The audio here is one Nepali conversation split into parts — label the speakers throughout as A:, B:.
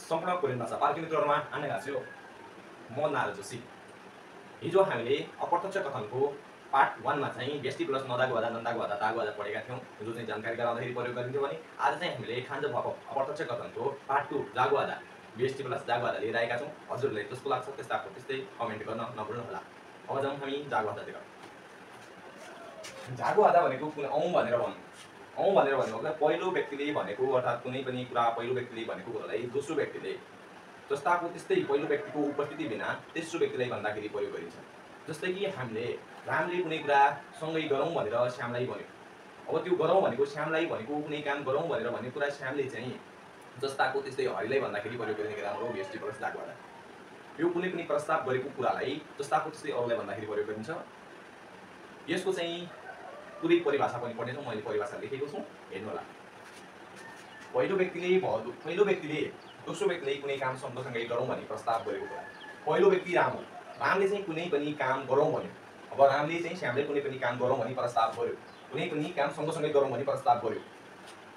A: सम्पूर्ण कोरियन भाषा पार्किङ मित्रहरुमा आने भएको छु म नारद जोशी। हिजो हामीले अप्रत्यक्ष कथनको पार्ट 1 मा चाहिँ व्यष्टि प्लस नदागु आधा नन्दागु आधा तागु आधा पढेका थियौं, जो चाहिँ जानकारी गराउँदाखेरि प्रयोग गरिन्थ्यो भने आज चाहिँ हामीले खान्छ भको अप्रत्यक्ष कथनको पार्ट 2 जागु आधा व्यष्टि प्लस जागु आधा लिएर आएका छौं। हजुरले जस्तो लाग्छ त्यस्तै कमेन्ट गर्न नभुल्नु होला। अब जाउँ हामी जागु आधातिर। जागु आधा भनेको कुनै औं भनेर भन्नु। औं भनेर भन्नु पहिलो व्यक्तिले भनेको अर्थात् कुनै पनि कुरा पहिलो व्यक्तिले भनेको कुरालाई दोस्रो व्यक्तिले जस्ताको त्यस्तै पहिलो व्यक्तिको उपस्थिति बिना तेस्रो व्यक्तिलाई भन्दाखेरि प्रयोग गरिन्छ। जस्तै कि हामीले रामले कुनै कुरा सँगै गरौँ भनेर श्यामलाई भन्यो। अब त्यो गरौँ भनेको श्यामलाई भनेको कुनै काम गरौँ भनेर भन्ने कुरा श्यामले चाहिँ जस्ताको त्यस्तै हरिलाई भन्दाखेरि प्रयोग गरिने राम्रो व्यष्टि प्लस जागु आधा। यो कुनै पनि प्रस्ताव गरेको कुरालाई जस्ताको त्यस्तै अरूलाई भन्दाखेरि प्रयोग गरिन्छ। यसको चाहिँ पुरै परिभाषा पनि पढ्नेछौँ, मैले परिभाषा लेखेको छु, हेर्नु होला। पहिलो व्यक्तिले दोस्रो व्यक्तिले कुनै काम सँगसँगै गरौँ भन्ने प्रस्ताव गरेको कुरा। पहिलो व्यक्ति राम हो। रामले चाहिँ कुनै पनि काम गरौँ भन्यो। अब रामले चाहिँ श्यामले कुनै पनि काम गरौँ भन्ने प्रस्ताव गर्यो। कुनै पनि काम सँगसँगै गरौँ भन्ने प्रस्ताव गर्यो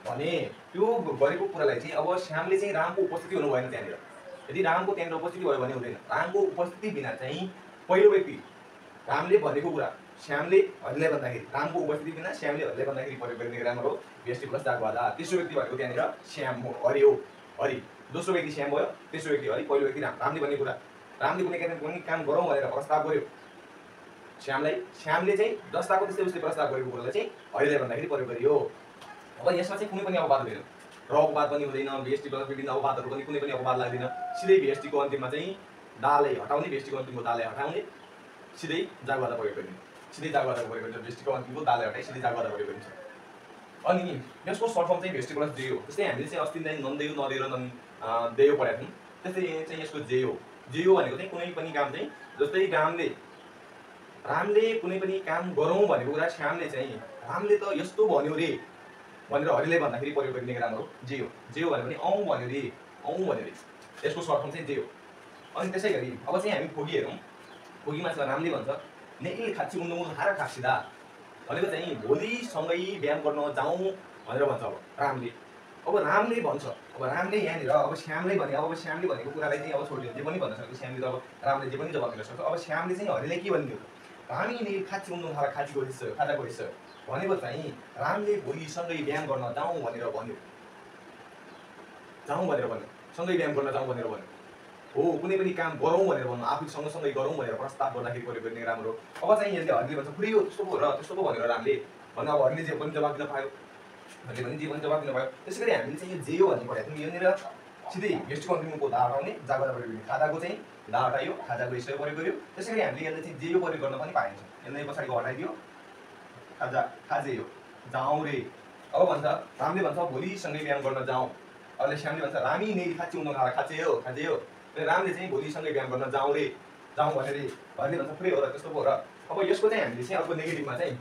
A: भने त्यो गरेको कुरालाई चाहिँ अब श्यामले चाहिँ रामको उपस्थिति हुनु भएन त्यहाँनिर। यदि रामको त्यहाँनिर उपस्थिति भयो भने हुँदैन। रामको उपस्थिति बिना चाहिँ पहिलो व्यक्ति रामले भनेको कुरा श्यामले हरिलाई भन्दाखेरि रामको उपस्थिति बिना श्यामले हरिलाई भन्दाखेरि प्रयोग गरिने राम्रो व्यष्टि प्लस जागु आधा। तेस्रो व्यक्ति भनेको त्यहाँनिर श्याम हो, हरि हो। हरि दोस्रो व्यक्ति श्याम भयो, तेस्रो व्यक्ति हरि, पहिलो व्यक्ति राम। रामले भन्ने कुरा रामले कुनै काम गरौँ भनेर प्रस्ताव गर्यो श्यामलाई। श्यामले चाहिँ जस्ताको त्यस्तै उसले प्रस्ताव गरेको कुरालाई चाहिँ हरिलाई भन्दाखेरि प्रयोग गरियो। अब यसमा चाहिँ कुनै पनि अपवाद हुँदैन, र अपवाद पनि हुँदैन, व्यष्टि प्लस विभिन्न अपवादहरू पनि कुनै पनि अपवाद लाग्दैन। सिधै व्यष्टिको अन्तिममा चाहिँ दालाई हटाउने, व्यष्टिको अन्तिमको दालाई हटाउने, सिधै जागु आधा प्रयोग गरिने। सिधै जागु आधा प्रयोग गरिन्छ। व्यष्टिको अन्तिमको दालाई हटाइ सिधै जागु आधा प्रयोग गरिन्छ। अनि यसको सर्ट फर्म चाहिँ व्यष्टि प्लस जे हो। जस्तै हामीले चाहिँ अस्ति चाहिँ नन्देयो नदेयो र देयो पढेका थियौँ, त्यस्तै चाहिँ यसको जे हो। जे हो भनेको चाहिँ कुनै पनि काम चाहिँ जस्तै रामले कुनै पनि काम गरौँ भनेको कुरा श्यामले चाहिँ रामले त यस्तो भन्यो रे भनेर हरिलाई भन्दाखेरि प्रयोग गरिने राम्रो जे हो। जे हो भने औं भन्यो रे, औं भन्यो रे, यसको सर्ट फर्म चाहिँ जे हो। अनि त्यसै गरी अब चाहिँ हामी फोगी हेरौँ। फोगीमा चाहिँ रामले भन्छ नेइल खाची उन्नुमुल हारा खाप्सिदा भनेको चाहिँ भोलिसँगै व्यायाम गर्न जाउँ भनेर भन्छ। अब रामले भन्छ। अब रामले यहाँनिर अब श्यामले भने, अब श्यामले भनेको कुरालाई चाहिँ अब छोडिदियो, जे पनि भन्न सक्छ श्यामले। त अब रामले जे पनि जवाफ दिन सक्छ। अब श्यामले चाहिँ हरिलाई के भनिदियो, रामी नेइल खाची उन्नु हारा खाजा गइस भनेको चाहिँ रामले भोलिसँगै व्यायाम गर्न जाउँ भनेर भन्यो। सँगै व्यायाम गर्न जाउँ भनेर भन्यो हो। कुनै पनि काम गरौँ भनेर भन्नु, आफू सँगसँगै गरौँ भनेर प्रस्ताव गर्दाखेरि प्रयोग गर्ने राम्रो। अब चाहिँ यसले हरिले भन्छ खुरै हो त्यस्तो पो र त्यस्तो पो भनेर रामले भन्दा अब हरिले जे पनि जवाफ दिन पायो। त्यसै गरी हामीले चाहिँ यो जे हो भन्ने पढेको थियौँ। यहाँनिर सिधै व्यष्टिको अन्तिमको दा हटाउने, जागु आधा प्रयोग गर्ने। खाजाको चाहिँ दा हटायो, खाजाको यसो प्रयोग गर्यो। त्यसै गरी हामीले यसलाई चाहिँ जे यो प्रयोग गर्न पनि पाइन्छ। यसलाई पछाडिको हटाइदियो, खाजे हो, जाउँ रे। अब भन्छ रामले भन्छ भोलिसँगै व्यायाम गर्न जाउँ। अहिले श्यामले भन्छ रामी नेइल खाची उन्नु हारा खाजे हो। रामले चाहिँ भोलिसँगै व्यायाम गर्न जाउँ रे, जाउँ भने रे। हरिले भन्छ पुरै हो र त्यस्तो पो र। अब यसको चाहिँ हामीले चाहिँ अर्को नेगेटिभमा चाहिँ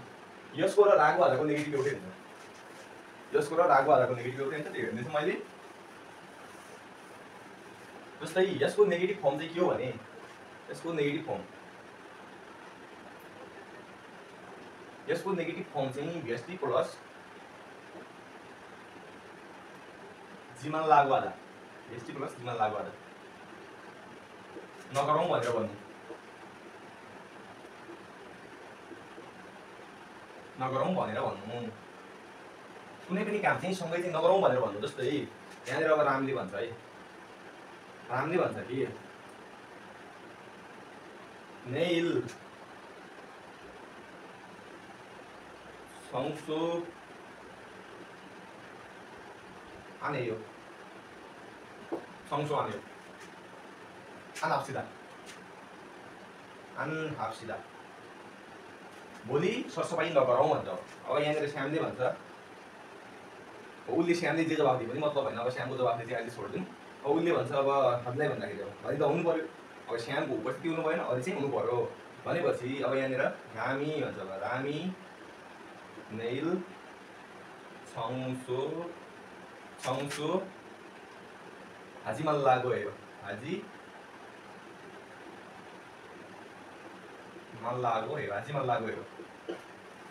A: यसको र रागु आधाको नेगेटिभ एउटै हुन्छ। यसको र रागु आधाको नेगेटिभ एउटै हुन्छ, त्यो हेर्दैछु मैले। जस्तै यसको नेगेटिभ फर्म चाहिँ के हो भने यसको नेगेटिभ फर्म चाहिँ व्यष्टि प्लस जिमान लागु आधा। व्यष्टि प्लस जिमान लागु आधा। नगरौँ भनेर भन्नु, कुनै पनि काम चाहिँ सँगै चाहिँ नगरौँ भनेर भन्नु। जस्तै यहाँनिर अब रामले भन्छ है, रामले भन्छ कि नेइल सौसो आने यो सौसो आने हाप्सिदा भोलि सरसफाइ नगरौँ भन्छ। अब यहाँनिर श्यामले भन्छ, उसले श्यामले जे जवाफ दियो पनि मतलब होइन। अब श्यामको जवाफले चाहिँ अहिले छोडिदिउँ। अब उसले भन्छ अब हरिलाई भन्दाखेरि हरि त हुनु पर्यो। अब श्यामको उपस्थिति हुनु भएन, हरि चाहिँ हुनु पर्यो भनेपछि अब यहाँनिर रामी भन्छ। अब रामी नेइल छौसो हाजीमान लागो हेरो, हाजी मान लागो हेरो।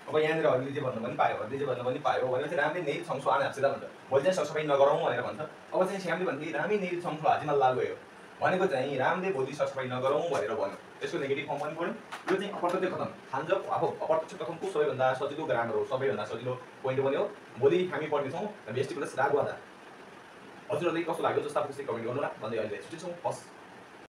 A: अब यहाँनिरहरूले जे भन्नु पनि पायोहरूले जे भन्नु पनि पायो भनेपछि राम्रै नेरी छङ्सो आने हाप्सिदा भन्छ भोलि चाहिँ सरसफाइ नगरौँ भनेर भन्छ अब चाहिँ श्यामले भन्थे राम्रै नेरी छङ्सो हाजिमा लागु गयो भनेको चाहिँ रामले भोलि सरसफाइ नगरौँ भनेर भन्यो त्यसको नेगेटिभ फर्म पनि पढ्यो यो चाहिँ अप्रत्यक्ष कथन खान्छ अब अप्रत्यक्ष कथनको सबैभन्दा सजिलो ग्रामर हो सबैभन्दा सजिलो पोइन्ट पनि हो भोलि हामी पढ्नेछौँ भेस्टिबुलस रागवादा हजुरहरूले कस्तो लाग्यो जस्तो कमेन्ट गर्नु होला भन्दै अहिले छुट्टी छौँ हस्